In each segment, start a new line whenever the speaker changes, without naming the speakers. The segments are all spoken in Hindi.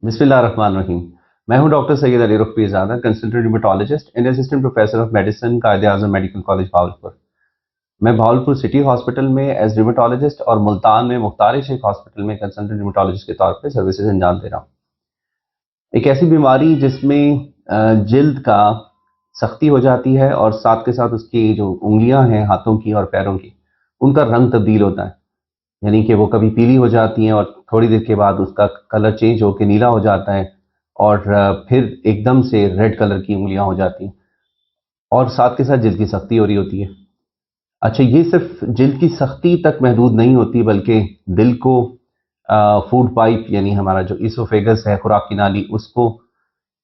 बिस्मिल्लाहिर्रहमानिर्रहीम। मैं हूं doctor Syed Ali Rukh Pirzada, consultant rheumatologist and assistant professor of medicine, Quaid-e-Azam medical college Bahawalpur. मैं भावलपुर सिटी हॉस्पिटल में एज र्यूमेटोलॉजिस्ट और मुल्तान में मुख्तार शेख हॉस्पिटल में कंसल्टेंट र्यूमेटोलॉजिस्ट के तौर पर सर्विसेज अंजाम दे रहा हूँ। एक ऐसी बीमारी जिसमें जिल्द का सख्ती हो जाती है और साथ के साथ उसकी जो उंगलियां हैं हाथों की और पैरों की, उनका रंग तब्दील होता है। यानी कि वो कभी पीली हो जाती हैं और थोड़ी देर के बाद उसका कलर चेंज होकर नीला हो जाता है और फिर एकदम से रेड कलर की उंगलियां हो जाती हैं और साथ के साथ जिल्द की सख्ती हो रही होती है। अच्छा, ये सिर्फ जिल्द की सख्ती तक महदूद नहीं होती बल्कि दिल को, फूड पाइप यानी हमारा जो इसोफेगस है, खुराक की नाली, उसको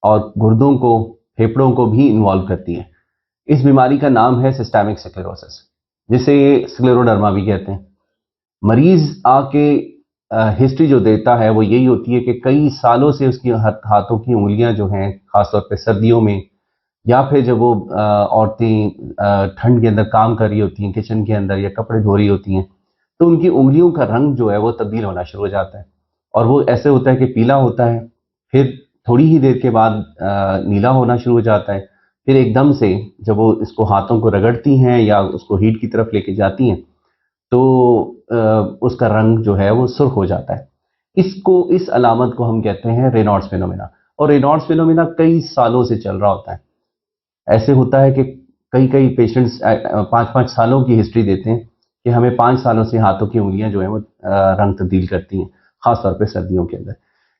और गुर्दों को, फेफड़ों को भी इन्वॉल्व करती है। इस बीमारी का नाम है सिस्टेमिक स्क्लेरोसिस, जिसे स्क्लेरोडर्मा भी कहते हैं। मरीज आके हिस्ट्री जो देता है वो यही होती है कि कई सालों से उसकी हाथों की उंगलियां जो हैं, खासतौर पे सर्दियों में या फिर जब वो औरतें ठंड के अंदर काम कर रही होती हैं किचन के अंदर या कपड़े धो रही होती हैं, तो उनकी उंगलियों का रंग जो है वो तब्दील होना शुरू हो जाता है और वो ऐसे होता है कि पीला होता है, फिर थोड़ी ही देर के बाद नीला होना शुरू हो जाता है, फिर एकदम से जब वो इसको हाथों को रगड़ती हैं या उसको हीट की तरफ लेके जाती हैं तो उसका रंग जो है वो सुर्ख हो जाता है। इस अलामत को हम कहते हैं रेनॉल्ड्स फिनोमेना। और रेनॉल्ड्स फिनोमेना कई सालों से चल रहा होता है। ऐसे होता है कि कई कई पेशेंट्स 5-5 सालों की हिस्ट्री देते हैं कि हमें 5 सालों से हाथों की उंगलियां जो है वो रंग तब्दील करती हैं, खासतौर पे सर्दियों के अंदर।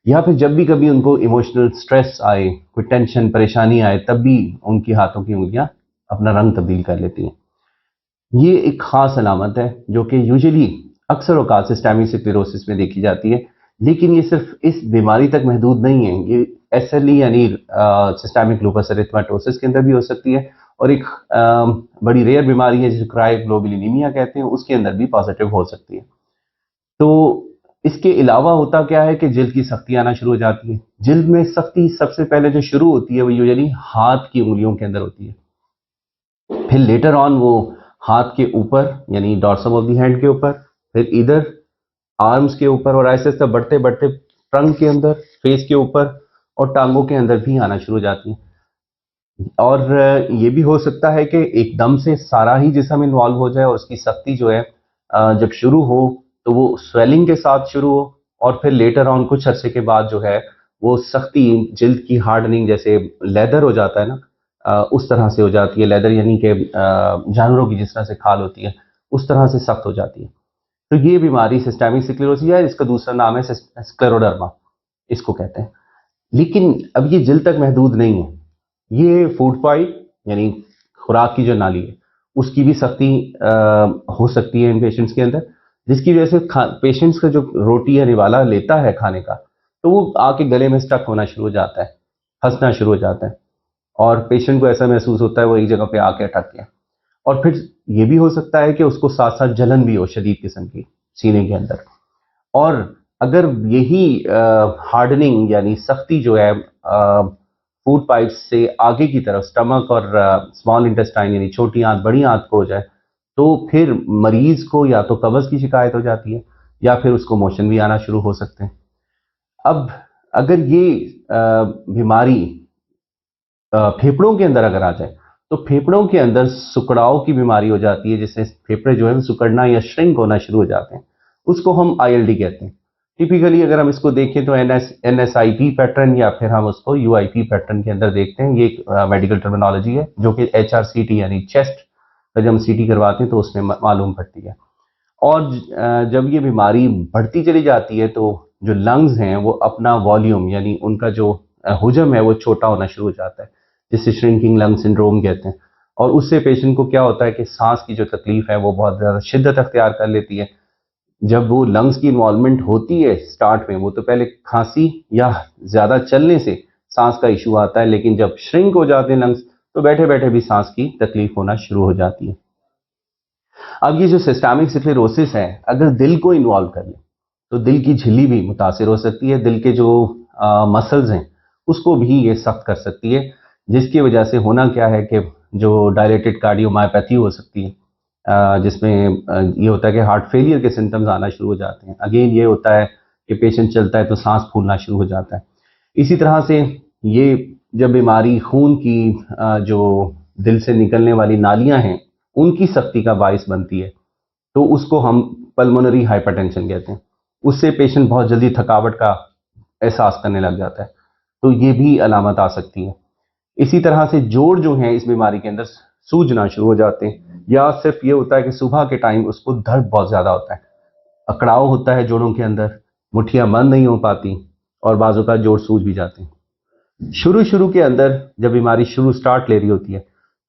या फिर जब भी कभी उनको इमोशनल स्ट्रेस आए, कोई टेंशन परेशानी आए, तब भी उनकी हाथों की उंगलियां अपना रंग तब्दील कर लेती हैं। ये एक खास अलामत है जो कि यूजुअली अक्सर औकात सिस्टेमिक स्क्लेरोसिस में देखी जाती है, लेकिन ये सिर्फ इस बीमारी तक महदूद नहीं है। ये एसएलई यानी सिस्टेमिक लूपस एरिथेमेटोसिस के अंदर भी हो सकती है और एक बड़ी रेयर बीमारी है जिसे क्रायोग्लोबुलिनीमिया कहते हैं, उसके अंदर भी पॉजिटिव हो सकती है। तो इसके अलावा होता क्या है कि जिल्द की सख्ती आना शुरू हो जाती है। जिल्द में सख्ती सबसे पहले जो शुरू होती है वो यूजुअली हाथ की उंगलियों के अंदर होती है, फिर लेटर ऑन वो हाथ के ऊपर यानी डॉर्सम ऑफ द हैंड के ऊपर, फिर इधर आर्म्स के ऊपर और ऐसे ऐसे बढ़ते बढ़ते ट्रंक के अंदर, फेस के ऊपर और टांगों के अंदर भी आना शुरू हो जाती हैं। और ये भी हो सकता है कि एकदम से सारा ही जिस्म इन्वॉल्व हो जाए और उसकी सख्ती जो है जब शुरू हो तो वो स्वेलिंग के साथ शुरू हो और फिर लेटर ऑन कुछ अरसे के बाद जो है वो सख्ती जिल्द की हार्डनिंग, जैसे लेदर हो जाता है ना, उस तरह से हो जाती है। लेदर यानी कि जानवरों की जिस तरह से खाल होती है उस तरह से सख्त हो जाती है। तो ये बीमारी सिस्टेमिक स्क्लेरोसिस है, इसका दूसरा नाम है स्क्लेरोडर्मा, इसको कहते हैं। लेकिन अब ये जिल्द तक महदूद नहीं है। ये फूड पाइप यानी खुराक की जो नाली है उसकी भी सख्ती हो सकती है इन पेशेंट्स के अंदर, जिसकी वजह से पेशेंट्स का जो रोटी या निवाला लेता है खाने का, तो वो आके गले में स्टक होना शुरू हो जाता है, फंसना शुरू हो जाता है और पेशेंट को ऐसा महसूस होता है वो एक जगह पे आके अटक गया। और फिर ये भी हो सकता है कि उसको साथ साथ जलन भी हो शदीद किस्म की सीने के अंदर। और अगर यही हार्डनिंग यानी सख्ती जो है फूड पाइप से आगे की तरफ स्टमक और स्मॉल इंटेस्टाइन यानी छोटी आंत बड़ी आंत को हो जाए, तो फिर मरीज को या तो कब्ज की शिकायत हो जाती है या फिर उसको मोशन भी आना शुरू हो सकते हैं। अब अगर ये बीमारी फेफड़ों के अंदर अगर आ जाए तो फेफड़ों के अंदर सुकड़ाव की बीमारी हो जाती है, जिससे फेफड़े जो है वो सुकड़ना या श्रिंक होना शुरू हो जाते हैं। उसको हम आईएलडी कहते हैं। टिपिकली अगर हम इसको देखें तो एनएसआईपी पैटर्न या फिर हम उसको यूआईपी पैटर्न के अंदर देखते हैं। ये एक मेडिकल टर्मिनोलॉजी है जो कि एचआरसीटी यानी चेस्ट का जब हम सीटी करवाते हैं तो उसमें मालूम पड़ती है। और जब ये बीमारी बढ़ती चली जाती है तो जो लंग्स हैं वो अपना वॉल्यूम यानी उनका जो हुजम है वो छोटा होना शुरू हो जाता है, जिसे श्रिंकिंग लंग सिंड्रोम कहते हैं। और उससे पेशेंट को क्या होता है कि सांस की जो तकलीफ है वो बहुत ज़्यादा शिद्दत अख्तियार कर लेती है। जब वो लंग्स की इन्वॉल्वमेंट होती है स्टार्ट में, वो तो पहले खांसी या ज़्यादा चलने से सांस का इशू आता है, लेकिन जब श्रिंक हो जाते हैं लंग्स तो बैठे बैठे भी सांस की तकलीफ होना शुरू हो जाती है। अब ये जो सिस्टेमिक स्क्लेरोसिस है अगर दिल को इन्वॉल्व कर ले तो दिल की झिल्ली भी मुतासिर हो सकती है, दिल के जो मसल्स हैं उसको भी ये सख्त कर सकती है, जिसकी वजह से होना क्या है कि जो डायलेटेड कार्डियोमायोपैथी हो सकती है, जिसमें ये होता है कि हार्ट फेलियर के सिम्टम्स आना शुरू हो जाते हैं। अगेन ये होता है कि पेशेंट चलता है तो सांस फूलना शुरू हो जाता है। इसी तरह से ये जब बीमारी खून की जो दिल से निकलने वाली नालियां हैं उनकी सख्ती का बायस बनती है, तो उसको हम पल्मोनरी हाइपरटेंशन कहते हैं। उससे पेशेंट बहुत जल्दी थकावट का एहसास करने लग जाता है, तो ये भी अलामत आ सकती है। इसी तरह से जोड़ जो हैं इस बीमारी के अंदर सूजना शुरू हो जाते हैं, या सिर्फ ये होता है कि सुबह के टाइम उसको दर्द बहुत ज़्यादा होता है, अकड़ाव होता है जोड़ों के अंदर, मुठ्ठियाँ बंद नहीं हो पाती और बाजू का जोड़ सूज भी जाते हैं। शुरू शुरू के अंदर जब बीमारी स्टार्ट ले रही होती है,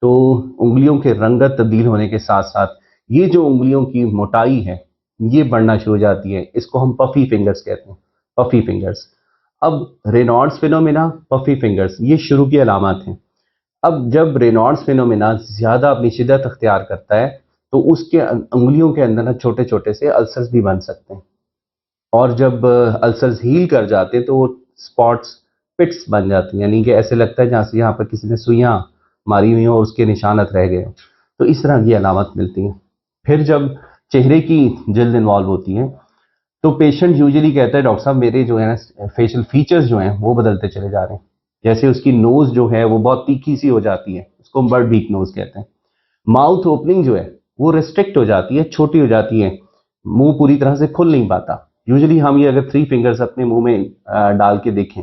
तो उंगलियों के रंगत तब्दील होने के साथ साथ ये जो उंगलियों की मोटाई है ये बढ़ना शुरू हो जाती है। इसको हम पफी फिंगर्स कहते हैं, पफी फिंगर्स। अब रेनॉल्ड्स फिनोमिना, पफी फिंगर्स, ये शुरू की अलामत हैं। अब जब रेनॉल्ड्स फिनोमिना ज़्यादा अपनी शिद्दत अख्तियार करता है, तो उसके उंगलियों के अंदर ना छोटे छोटे से अल्सर्स भी बन सकते हैं, और जब अल्सर्स हील कर जाते हैं तो वो स्पॉट्स, पिट्स बन जाती हैं, यानी कि ऐसे लगता है जहाँ से यहाँ पर किसी ने सुइयाँ मारी हुई हो और उसके निशानत रह गए हो। तो इस तरह की अलामत मिलती हैं। फिर जब चेहरे की जल्द इन्वॉल्व होती है, तो पेशेंट यूजुअली कहता है डॉक्टर साहब मेरे जो है ना फेशियल फीचर्स जो हैं वो बदलते चले जा रहे हैं। जैसे उसकी नोज जो है वो बहुत तीखी सी हो जाती है, उसको हम बर्ड बीक नोज कहते हैं। माउथ ओपनिंग जो है वो रिस्ट्रिक्ट हो जाती है, छोटी हो जाती है, मुंह पूरी तरह से खुल नहीं पाता। यूजुअली हम ये अगर 3 फिंगर्स अपने मुंह में डाल के देखें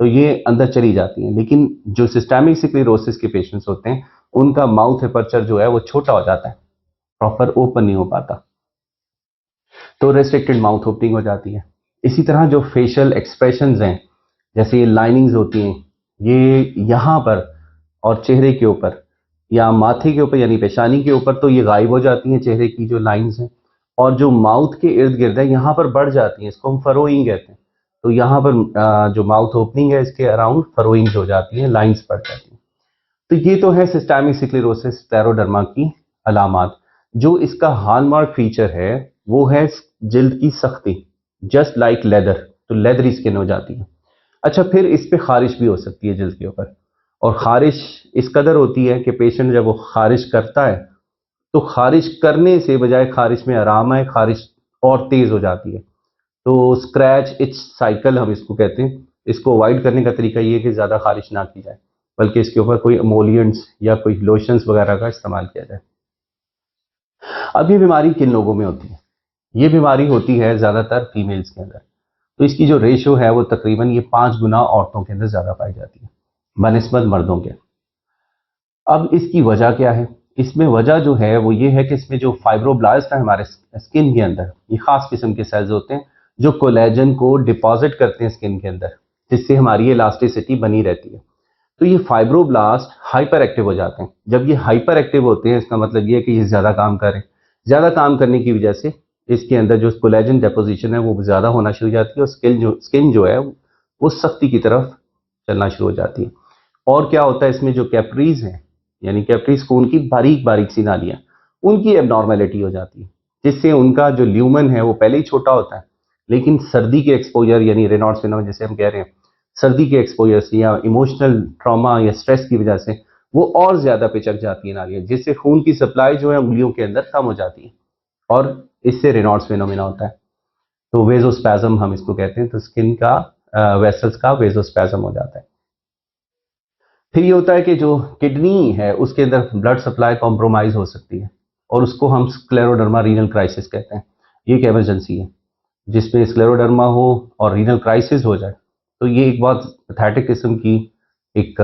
तो ये अंदर चली जाती हैं, लेकिन जो सिस्टेमिक स्क्लेरोसिस के पेशेंट्स होते हैं उनका माउथ अपर्चर जो है वो छोटा हो जाता है, प्रॉपर ओपन नहीं हो पाता, तो रेस्ट्रिक्टेड माउथ ओपनिंग हो जाती है। इसी तरह जो फेशियल एक्सप्रेशंस हैं, जैसे ये लाइनिंग्स होती हैं, ये यहाँ पर और चेहरे के ऊपर या माथे के ऊपर यानी पेशानी के ऊपर तो ये गायब हो जाती हैं चेहरे की जो लाइंस हैं, और जो माउथ के इर्द गिर्द है यहाँ पर बढ़ जाती हैं, इसको हम फरोइंग कहते हैं। तो यहाँ पर जो माउथ ओपनिंग है इसके अराउंड फरोइंग्स हो जाती हैं, लाइंस बढ़ जाती हैं। तो ये तो है सिस्टेमिक स्क्लेरोसिस स्क्लेरोडर्मा की अलामात। जो इसका हॉलमार्क फीचर है वो है जिल्द की सख्ती, जस्ट लाइक लेदर, तो लेदरी स्किन हो जाती है। अच्छा, फिर इस पे खारिश भी हो सकती है जिल्द के ऊपर, और खारिश इस कदर होती है कि पेशेंट जब वो खारिश करता है तो खारिश करने से बजाय खारिश में आराम आए, खारिश और तेज हो जाती है। तो स्क्रैच इच साइकिल हम इसको कहते हैं। इसको अवॉइड करने का तरीका ये है कि ज़्यादा खारिश ना की जाए, बल्कि इसके ऊपर कोई एमोलियंट्स या कोई लोशंस वगैरह का इस्तेमाल किया जाए। अब ये बीमारी किन लोगों में होती है? ये बीमारी होती है ज़्यादातर फीमेल्स के अंदर। तो इसकी जो रेशो है वो तकरीबन ये 5 गुना औरतों के अंदर ज़्यादा पाई जाती है बनिस्बत मर्दों के। अब इसकी वजह क्या है? इसमें वजह जो है वो ये है कि इसमें जो फाइब्रोब्लास्ट है हमारे स्किन के अंदर, ये खास किस्म के सेल्स होते हैं जो कोलेजन को डिपॉजिट करते हैं स्किन के अंदर, जिससे हमारी इलास्टिसिटी बनी रहती है। तो ये फाइब्रोब्लास्ट हाइपर एक्टिव हो जाते हैं। जब ये हाइपर एक्टिव होते हैं इसका मतलब ये है कि ये ज़्यादा काम करें। ज़्यादा काम करने की वजह से इसके अंदर जो कोलेजन डेपोजिशन है वो ज़्यादा होना शुरू हो जाती है, और स्किन जो है वो सख्ती की तरफ चलना शुरू हो जाती है। और क्या होता है इसमें जो कैपरीज हैं, यानी कैपरीज खून की बारीक बारीक सी नालियाँ, उनकी एबनॉर्मेलिटी हो जाती है, जिससे उनका जो ल्यूमन है वो पहले ही छोटा होता है, लेकिन सर्दी के एक्सपोजर यानी रेनॉल्ड्स फिनोमेनन जैसे हम कह रहे हैं, सर्दी के एक्सपोजर से या इमोशनल ट्रॉमा या स्ट्रेस की वजह से वो और ज़्यादा पिचक जाती है नालियाँ, जिससे खून की सप्लाई जो है उंगलियों के अंदर कम हो जाती है, और इससे रेनॉल्ड्स फिनोमेनन होता है। तो वेजोस्पैज्म हम इसको कहते हैं, तो स्किन का वेसल्स का वेजोस्पैज्म हो जाता है। फिर ये होता है कि जो किडनी है उसके अंदर ब्लड सप्लाई कॉम्प्रोमाइज हो सकती है, और उसको हम स्क्लेरोडर्मा रीनल क्राइसिस कहते हैं। ये एक इमरजेंसी है जिसमें स्क्लेरोडर्मा हो और रीनल क्राइसिस हो जाए, तो ये एक बहुत पैथेटिक किस्म की, एक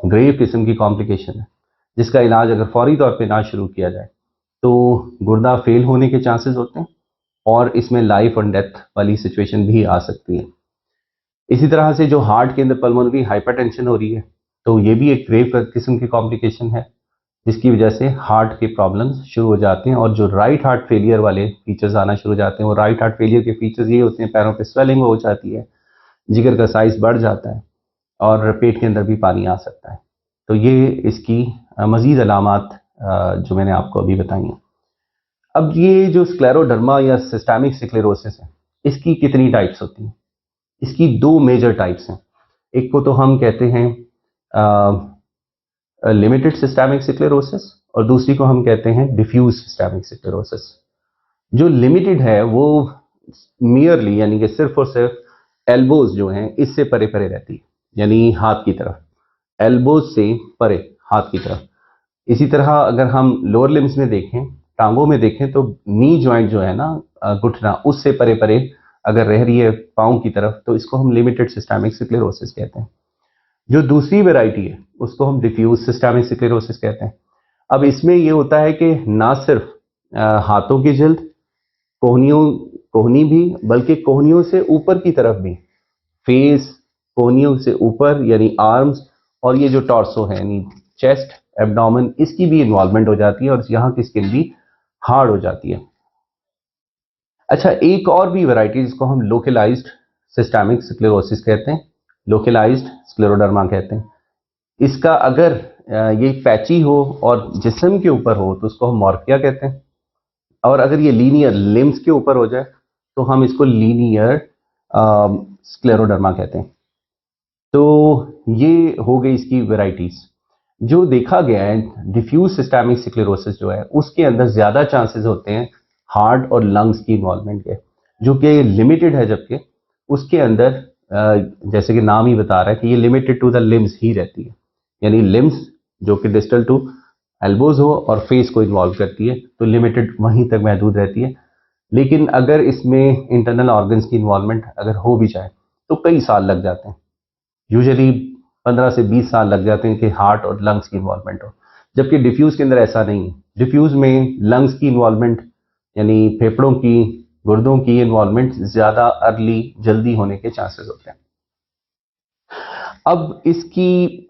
ग्रेव किस्म की कॉम्प्लिकेशन है, जिसका इलाज अगर फौरी तौर पे ना शुरू किया जाए तो गुर्दा फेल होने के चांसेस होते हैं, और इसमें लाइफ और डेथ वाली सिचुएशन भी आ सकती है। इसी तरह से जो हार्ट के अंदर पल्मोनरी हाइपरटेंशन हो रही है, तो ये भी एक ग्रेव किस्म की कॉम्प्लिकेशन है, जिसकी वजह से हार्ट के प्रॉब्लम्स शुरू हो जाते हैं, और जो राइट हार्ट फेलियर वाले फीचर्स आना शुरू हो जाते हैं। वो राइट हार्ट फेलियर के फीचर्स ये होते हैं, पैरों पे स्वेलिंग हो जाती है, जिगर का साइज बढ़ जाता है, और पेट के अंदर भी पानी आ सकता है। तो ये इसकी मजीद अलामात जो मैंने आपको अभी बताई हैं। अब ये जो स्क्लेरोडर्मा या सिस्टेमिक स्क्लेरोसिस है, इसकी कितनी टाइप्स होती हैं? इसकी 2 मेजर टाइप्स हैं। एक को तो हम कहते हैं लिमिटेड सिस्टेमिक स्क्लेरोसिस, और दूसरी को हम कहते हैं डिफ्यूज सिस्टेमिक स्क्लेरोसिस। जो लिमिटेड है वो मियरली यानी कि सिर्फ और सिर्फ एल्बोज जो हैं इससे परे परे रहती है, यानी हाथ की तरफ, एल्बोज से परे हाथ की तरफ। इसी तरह अगर हम लोअर लिम्स में देखें, टांगों में देखें, तो नी जॉइंट जो है ना, घुटना, उससे परे परे अगर रह रही है पाँव की तरफ, तो इसको हम लिमिटेड सिस्टेमिक स्क्लेरोसिस कहते हैं। जो दूसरी वैरायटी है उसको हम डिफ्यूज सिस्टेमिक स्क्लेरोसिस कहते हैं। अब इसमें ये होता है कि ना सिर्फ हाथों की जिल्द, कोहनियों, कोहनी भी, बल्कि कोहनियों से ऊपर की तरफ भी, फेस, कोहनियों से ऊपर यानी आर्म्स, और ये जो टॉर्सो है यानी चेस्ट, एब्डोमेन, इसकी भी इन्वॉल्वमेंट हो जाती है और यहाँ की स्किन भी हार्ड हो जाती है। अच्छा, एक और भी वैरायटी जिसको हम लोकलाइज्ड सिस्टेमिक स्क्लेरोसिस कहते हैं, लोकलाइज्ड स्क्लेरोडर्मा कहते हैं। इसका अगर ये पैची हो और जिस्म के ऊपर हो तो उसको हम मॉर्फिया कहते हैं, और अगर ये लीनियर लिम्स के ऊपर हो जाए तो हम इसको लीनियर स्क्लेरोडर्मा कहते हैं। तो ये हो गई इसकी वैरायटीज। जो देखा गया है डिफ्यूज सिस्टेमिक स्क्लेरोसिस जो है उसके अंदर ज्यादा चांसेस होते हैं हार्ट और लंग्स की इन्वॉल्वमेंट के, जो कि लिमिटेड है, जबकि उसके अंदर जैसे कि नाम ही बता रहा है कि ये लिमिटेड टू द लिम्स ही रहती है, यानी लिम्स जो कि डिस्टल टू एल्बोज हो और फेस को इन्वॉल्व करती है, तो लिमिटेड वहीं तक महदूद रहती है। लेकिन अगर इसमें इंटरनल ऑर्गन्स की इन्वॉल्वमेंट अगर हो भी जाए तो कई साल लग जाते हैं, यूजुअली 15 से 20 साल लग जाते हैं कि हार्ट और लंग्स की इन्वॉल्वमेंट हो, जबकि डिफ्यूज के अंदर ऐसा नहीं है। डिफ्यूज में लंग्स की इन्वॉल्वमेंट यानी फेफड़ों की, गुर्दों की इन्वॉल्वमेंट ज्यादा अर्ली, जल्दी होने के चांसेस होते हैं। अब इसकी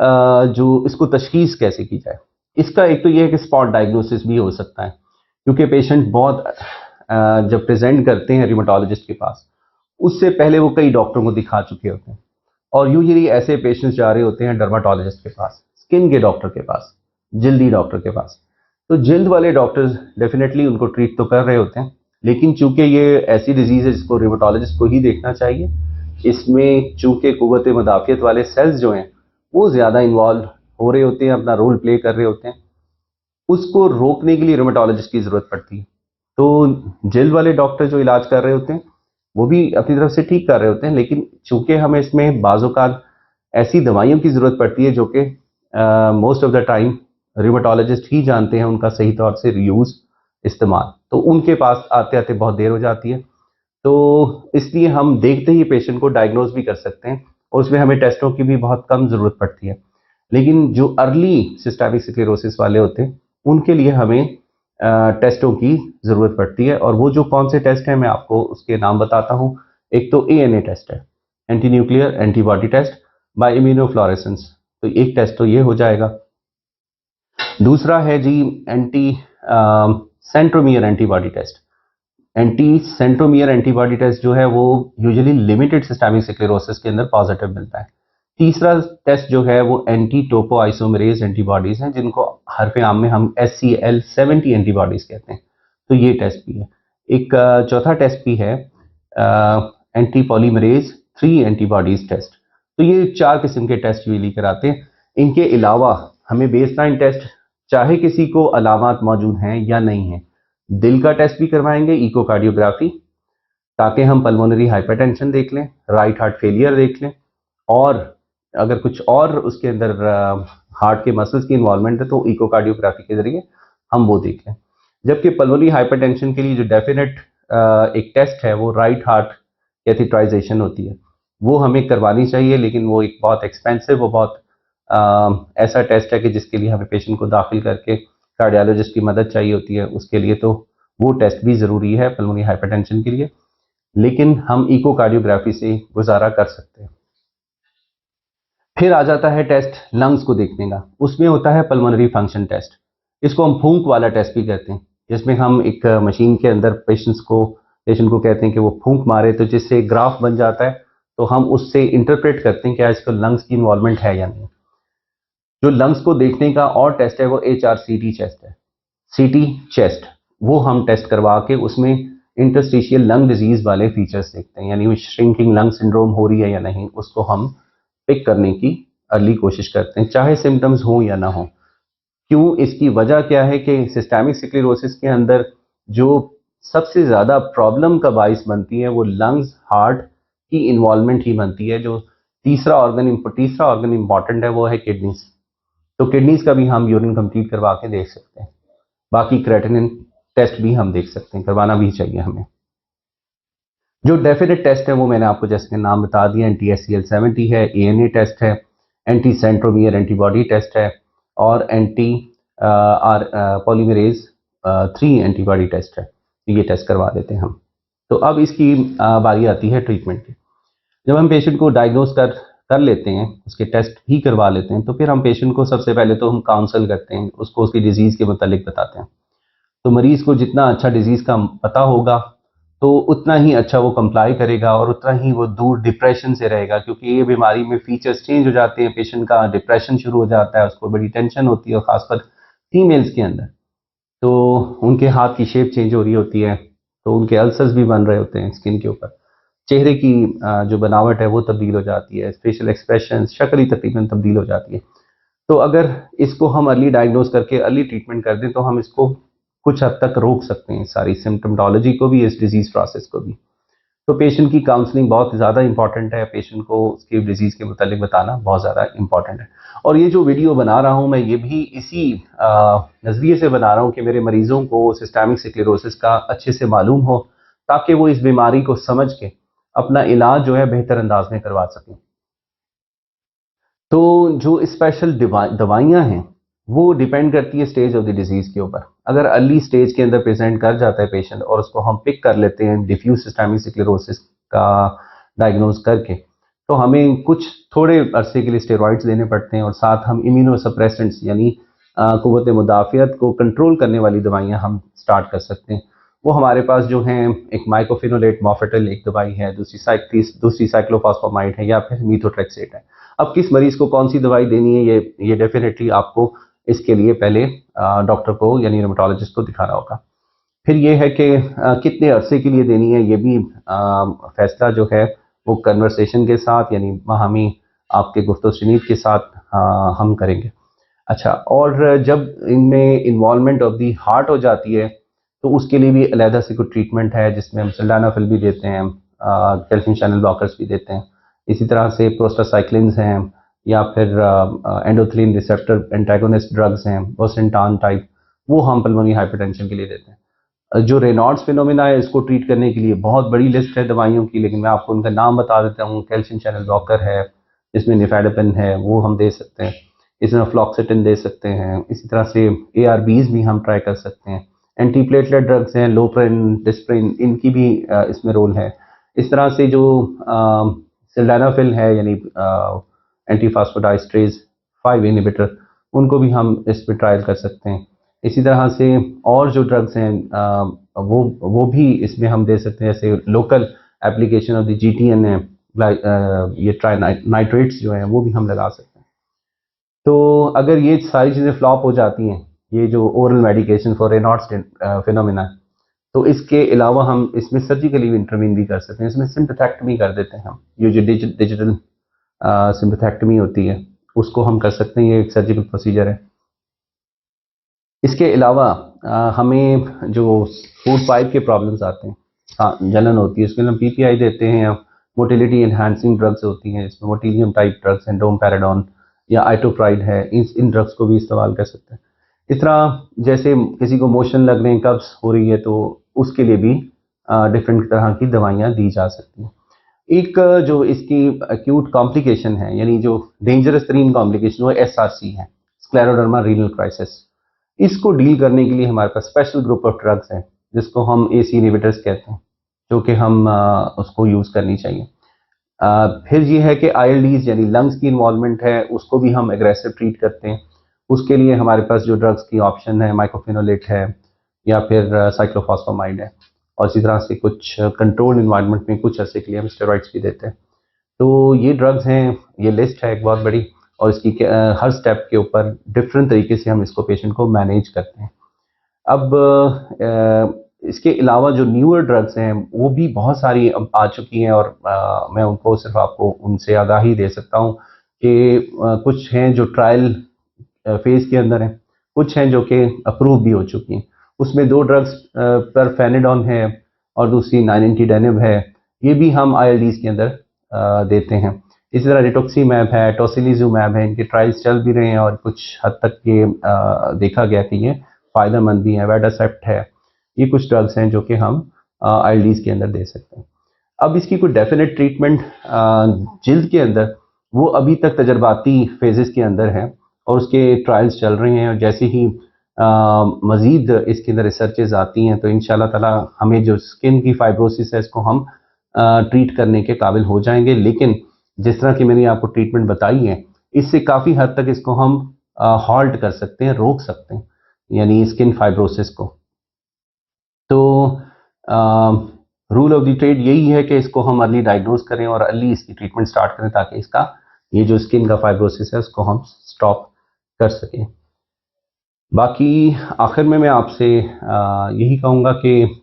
जो इसको तशखीस कैसे की जाए, इसका एक तो यह है कि स्पॉट डायग्नोसिस भी हो सकता है, क्योंकि पेशेंट बहुत जब प्रेजेंट करते हैं रिमेटोलॉजिस्ट के पास, उससे पहले वो कई डॉक्टरों को दिखा चुके होते हैं, और यूजुअली ऐसे पेशेंट्स जा रहे होते हैं डर्माटोलॉजिस्ट के पास, स्किन के डॉक्टर के पास, जल्दी डॉक्टर के पास। तो जल्द वाले डॉक्टर्स डेफिनेटली उनको ट्रीट तो कर रहे होते हैं, लेकिन चूंकि ये ऐसी डिजीज है जिसको रिमेटोलॉजिस्ट को ही देखना चाहिए, इसमें चूंकि कुव्वत मुदाफियत वाले सेल्स जो हैं वो ज़्यादा इन्वॉल्व हो रहे होते हैं, अपना रोल प्ले कर रहे होते हैं, उसको रोकने के लिए रिमेटोलॉजिस्ट की ज़रूरत पड़ती है। तो जल्द वाले डॉक्टर जो इलाज कर रहे होते हैं वो भी अपनी तरफ से ठीक कर रहे होते हैं, लेकिन चूंकि हमें इसमें बाज़-औक़ात ऐसी दवाइयों की ज़रूरत पड़ती है जो कि मोस्ट ऑफ द टाइम रिमेटोलॉजिस्ट ही जानते हैं उनका सही तौर से यूज़, इस्तेमाल, तो उनके पास आते-आते बहुत देर हो जाती है। तो इसलिए हम देखते ही पेशेंट को डायग्नोज भी कर सकते हैं, और उसमें हमें टेस्टों की भी बहुत कम ज़रूरत पड़ती है। लेकिन जो अर्ली सिस्टेमिक स्क्लेरोसिस वाले होते हैं उनके लिए हमें टेस्टों की ज़रूरत पड़ती है, और वो जो कौन से टेस्ट हैं मैं आपको उसके नाम बताता हूँ। एक तो एएनए टेस्ट है, anti nuclear antibody test by immunofluorescence, तो एक टेस्ट तो ये हो जाएगा। दूसरा है जी anti centromere antibody test. Anti centromere antibody test जो है वो यूजुअली लिमिटेड सिस्टेमिक स्क्लेरोसिस के अंदर पॉजिटिव मिलता है। तीसरा टेस्ट जो है वो एंटी टोपो आइसोमरेज एंटीबॉडीज हैं, जिनको हरफ आम में हम SCL70 एंटीबॉडीज कहते हैं, तो ये टेस्ट भी है। एक चौथा टेस्ट भी है एंटी पॉलीमरेज 3 एंटीबॉडीज टेस्ट। तो ये 4 किस्म के टेस्ट यूजुअली कराते हैं। इनके अलावा हमें बेसलाइन टेस्ट, चाहे किसी को अलामात मौजूद हैं या नहीं है, दिल का टेस्ट भी करवाएंगे, इकोकार्डियोग्राफी, ताकि हम पल्मोनरी हाइपरटेंशन देख लें, राइट हार्ट फेलियर देख लें, और अगर कुछ और उसके अंदर हार्ट के मसल्स की इन्वॉल्वमेंट है तो इकोकार्डियोग्राफी के जरिए हम वो देख लें। जबकि पल्मोनरी हाइपरटेंशन के लिए जो डेफिनेट एक टेस्ट है वो राइट हार्ट कैथेटराइजेशन होती है, वो हमें करवानी चाहिए, लेकिन वो एक बहुत एक्सपेंसिव, वो बहुत ऐसा टेस्ट है कि जिसके लिए हमें पेशेंट को दाखिल करके कार्डियोलॉजिस्ट की मदद चाहिए होती है, उसके लिए तो वो टेस्ट भी ज़रूरी है पल्मोनरी हाइपरटेंशन के लिए, लेकिन हम इकोकार्डियोग्राफी से गुजारा कर सकते हैं। फिर आ जाता है टेस्ट लंग्स को देखने का, उसमें होता है पल्मोनरी फंक्शन टेस्ट। इसको हम फूंक वाला टेस्ट भी कहते हैं, जिसमें हम एक मशीन के अंदर पेशेंट को कहते हैं कि वो फूंक मारे, तो जिससे ग्राफ बन जाता है, तो हम उससे इंटरप्रेट करते हैं कि इसको लंग्स की इन्वॉल्वमेंट है या नहीं। जो लंग्स को देखने का और टेस्ट है वो HRCT टेस्ट है, सीटी चेस्ट, वो हम टेस्ट करवा के उसमें इंटरस्टिशियल लंग डिजीज वाले फीचर्स देखते हैं, यानी श्रिंकिंग लंग सिंड्रोम हो रही है या नहीं, उसको हम पिक करने की अर्ली कोशिश करते हैं, चाहे सिम्टम्स हो या ना हो। क्यों, इसकी वजह क्या है कि सिस्टेमिक स्क्लेरोसिस के अंदर जो सबसे ज़्यादा प्रॉब्लम का बाइस बनती है वो लंग्स हार्ट की इन्वॉल्वमेंट ही बनती है, जो तीसरा ऑर्गन इंपॉर्टेंट है, वो है किडनीज। तो किडनीज का भी हम यूरिन कंप्लीट करवा के देख सकते हैं। बाकी क्रेटिनिन टेस्ट भी हम देख सकते हैं, करवाना भी चाहिए हमें। जो डेफिनेट टेस्ट है वो मैंने आपको जैसे कि नाम बता दिया, NTSCL70 है, ANA टेस्ट है, एंटी सेंट्रोमियर एंटीबॉडी टेस्ट है, और एंटी पॉलीमरेज 3 एंटीबॉडी टेस्ट है। ये टेस्ट करवा देते हैं हम। तो अब इसकी बारी आती है ट्रीटमेंट की। जब हम पेशेंट को डायग्नोज कर कर लेते हैं, उसके टेस्ट भी करवा लेते हैं, तो फिर हम पेशेंट को सबसे पहले तो हम काउंसल करते हैं, उसको उसकी डिजीज़ के मुतालिक बताते हैं। तो मरीज़ को जितना अच्छा डिजीज़ का पता होगा, तो उतना ही अच्छा वो कंप्लाई करेगा और उतना ही वो दूर डिप्रेशन से रहेगा, क्योंकि ये बीमारी में फीचर्स चेंज हो जाते हैं, पेशेंट का डिप्रेशन शुरू हो जाता है, उसको बड़ी टेंशन होती है, और ख़ासकर फीमेल्स के अंदर। तो उनके हाथ की शेप चेंज हो रही होती है, तो उनके अल्सर्स भी बन रहे होते हैं स्किन के ऊपर। चेहरे की जो बनावट है वो तब्दील हो जाती है, फेशियल एक्सप्रेशन, शक्ल ही तकरीबन तब्दील हो जाती है। तो अगर इसको हम अर्ली डायग्नोज करके अर्ली ट्रीटमेंट कर दें, तो हम इसको कुछ हद तक रोक सकते हैं, सारी सिम्टोमोलॉजी को भी, इस डिजीज़ प्रोसेस को भी। तो पेशेंट की काउंसलिंग बहुत ज़्यादा इंपॉर्टेंट है, पेशेंट को उसकी डिजीज़ के मुतालिक बताना बहुत ज़्यादा इंपॉर्टेंट है। और ये जो वीडियो बना रहा हूँ मैं, ये भी इसी नज़रिए से बना रहा हूँ कि मेरे मरीज़ों को सिस्टेमिक स्क्लेरोसिस का अच्छे से मालूम हो, ताकि वो इस बीमारी को समझ के अपना इलाज जो है बेहतर अंदाज में करवा सकें। तो जो स्पेशल दवाइयाँ हैं, वो डिपेंड करती है स्टेज ऑफ द डिजीज़ के ऊपर। अगर अर्ली स्टेज के अंदर प्रेज़ेंट कर जाता है पेशेंट और उसको हम पिक कर लेते हैं डिफ्यूज़ सिस्टेमिक स्क्लेरोसिस का डायग्नोज़ करके, तो हमें कुछ थोड़े अरसे के लिए स्टेरॉइड्स देने पड़ते हैं, और साथ हम इम्यूनोसप्रेसेंट्स यानी क़ुव्वत मुदाफ़ियत को कंट्रोल करने वाली दवाइयाँ हम स्टार्ट कर सकते हैं। वो हमारे पास जो हैं, एक माइकोफिनोलेट मॉर्फेटल एक दवाई है, दूसरी साइक्लोफॉस्फामाइड है, या फिर मीथोट्रेक्सेट है। अब किस मरीज़ को कौन-सी दवाई देनी है, ये डेफ़िनेटली आपको इसके लिए पहले डॉक्टर को यानी रुमेटोलॉजिस्ट को दिखाना होगा। फिर ये है कि कितने अरसे के लिए देनी है, ये भी फ़ैसला जो है वो कन्वर्सेशन के साथ यानी बाहमी आपके गुफ्त-व-शनीद के साथ हम करेंगे। अच्छा, और जब इनमें इन्वॉल्वमेंट ऑफ द हार्ट हो जाती है, तो उसके लिए भी अलहदा से कोई ट्रीटमेंट है, जिसमें हम सिल्डेनाफिल भी देते हैं, कैल्शियम चैनल ब्लॉकर्स भी देते हैं। इसी तरह से प्रोस्टासाइक्लिन्स हैं, या फिर एंडोथेलिन रिसेप्टर एंटागोनिस्ट ड्रग्स हैं, बोसेंटान टाइप, वो हम पल्मोनरी हाइपरटेंशन के लिए देते हैं। जो रेनॉल्ड्स फिनोमेना है, इसको ट्रीट करने के लिए बहुत बड़ी लिस्ट है दवाइयों की, लेकिन मैं आपको उनका नाम बता देता हूँ। कैल्शियम चैनल ब्लॉकर है, इसमें निफेडेपिन है, वो हम दे सकते हैं। इसमें फ्लॉक्सिटिन दे सकते हैं। इसी तरह से ARBs भी हम ट्राई कर सकते हैं। एंटीप्लेटलेट ड्रग्स हैं, लोप्रिन, डिस्प्रिन, इनकी भी इसमें रोल है। इस तरह से जो सिल्डेनाफिल है यानी एंटी फास्फोडाइस्ट्रेज 5 इनहिबिटर, उनको भी हम इस पे ट्रायल कर सकते हैं। इसी तरह से और जो ड्रग्स हैं वो भी इसमें हम दे सकते हैं, जैसे local application of the GTN है, ये ट्राई नाइट्रेट्स जो हैं वो भी हम लगा सकते हैं। तो अगर ये सारी चीज़ें फ्लॉप हो जाती हैं, ये जो oral medication for Reynolds phenomena, तो इसके अलावा हम इसमें सर्जिकली भी इंटरवीन भी कर सकते हैं। इसमें सिम्पथेक्टमी कर देते हैं हम, ये जो डिजिटल सिम्पथेक्टमी होती है, उसको हम कर सकते हैं। ये एक सर्जिकल प्रोसीजर है। इसके अलावा हमें जो फूड पाइप के प्रॉब्लम्स आते हैं, हाँ, जलन होती है, उसके लिए हम PPI देते हैं, या मोटिलिटी एनहांसिंग ड्रग्स होती हैं, इसमें मोटिलियम टाइप ड्रग्स हैं, डोमपेराडोन या आइटोप्राइड है, इन ड्रग्स को भी इस्तेमाल कर सकते हैं। इस तरह जैसे किसी को मोशन लग रहे हैं, कब्ज़ हो रही है, तो उसके लिए भी डिफरेंट तरह की दवाइयाँ दी जा सकती हैं। एक जो इसकी एक्यूट कॉम्प्लिकेशन है, यानी जो डेंजरस तरीन कॉम्प्लिकेशन, वो SRC है, स्क्लेरोडर्मा रीनल क्राइसिस। इसको डील करने के लिए हमारे पास स्पेशल ग्रुप ऑफ ड्रग्स हैं, जिसको हम AC इनहिबिटर्स कहते हैं, जो कि हम उसको यूज़ करनी चाहिए। फिर ये है कि ILDs यानी लंग्स की इन्वॉल्वमेंट है, उसको भी हम एग्रेसिव ट्रीट करते हैं। उसके लिए हमारे पास जो ड्रग्स की ऑप्शन है, माइकोफिनोलेट है, या फिर साइक्लोफॉस्फामाइड है, और इसी तरह से कुछ कंट्रोल्ड इन्वायरमेंट में कुछ अरसे के लिए हम स्टेरॉइड्स भी देते हैं। तो ये ड्रग्स हैं, ये लिस्ट है एक बहुत बड़ी, और इसकी हर स्टेप के ऊपर डिफरेंट तरीके से हम इसको पेशेंट को मैनेज करते हैं। अब इसके अलावा जो न्यूअर ड्रग्स हैं, वो भी बहुत सारी अब आ चुकी हैं, और मैं उनको सिर्फ आपको उनसे आगाही दे सकता हूँ कि कुछ हैं जो ट्रायल फेज़ के अंदर हैं, कुछ हैं जो कि अप्रूव भी हो चुकी हैं। उसमें 2 ड्रग्स परफेनिडॉन है, और दूसरी 9-Nintedanib है। ये भी हम ILDs के अंदर देते हैं। इसी तरह रिटोक्सीमैब है, टोसिलिजुमैब है, इनके ट्रायल्स चल भी रहे हैं और कुछ हद तक ये देखा गया कि ये फ़ायदेमंद भी हैं। वेडासेप्ट है, ये कुछ ड्रग्स हैं जो कि हम आईएलडीज़ के अंदर दे सकते हैं। अब इसकी कोई डेफिनेट ट्रीटमेंट जिल्द के अंदर वो अभी तक तजर्बाती फेजेस के अंदर है और उसके ट्रायल्स चल रहे हैं और जैसे ही मज़ीद इसके अंदर रिसर्चेज आती हैं तो इंशाल्लाह ताला हमें जो स्किन की फाइब्रोसिस है इसको हम ट्रीट करने के काबिल हो जाएंगे। लेकिन जिस तरह की मैंने आपको ट्रीटमेंट बताई है इससे काफ़ी हद तक इसको हम हॉल्ट कर सकते हैं, रोक सकते हैं, यानी स्किन फाइब्रोसिस को। तो रूल ऑफ द ट्रेड यही है कि इसको हम अर्ली डायग्नोज करें और अर्ली इसकी ट्रीटमेंट स्टार्ट करें ताकि इसका ये जो स्किन का फाइब्रोसिस है उसको हम स्टॉप कर सकें। बाकी आखिर में मैं आपसे यही कहूँगा कि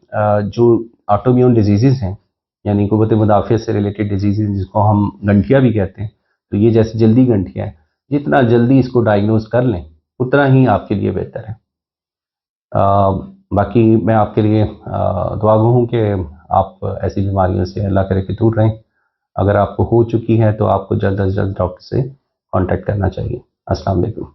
जो ऑटोइम्यून डिजीज़ हैं यानी क़ुव्वत मुदाफ़ियत से रिलेटेड डिजीज़ जिसको हम गंठिया भी कहते हैं, तो ये जैसे जल्दी गंठिया है, जितना जल्दी इसको डायग्नोज कर लें उतना ही आपके लिए बेहतर है। अ, बाकी मैं आपके लिए दुआ गो हूँ कि आप ऐसी बीमारियों से अल्लाह करे कि दूर रहें। अगर आपको हो चुकी है तो आपको जल्द अज़ जल्द डॉक्टर से कॉन्टैक्ट करना चाहिए। अस्सलाम वालेकुम।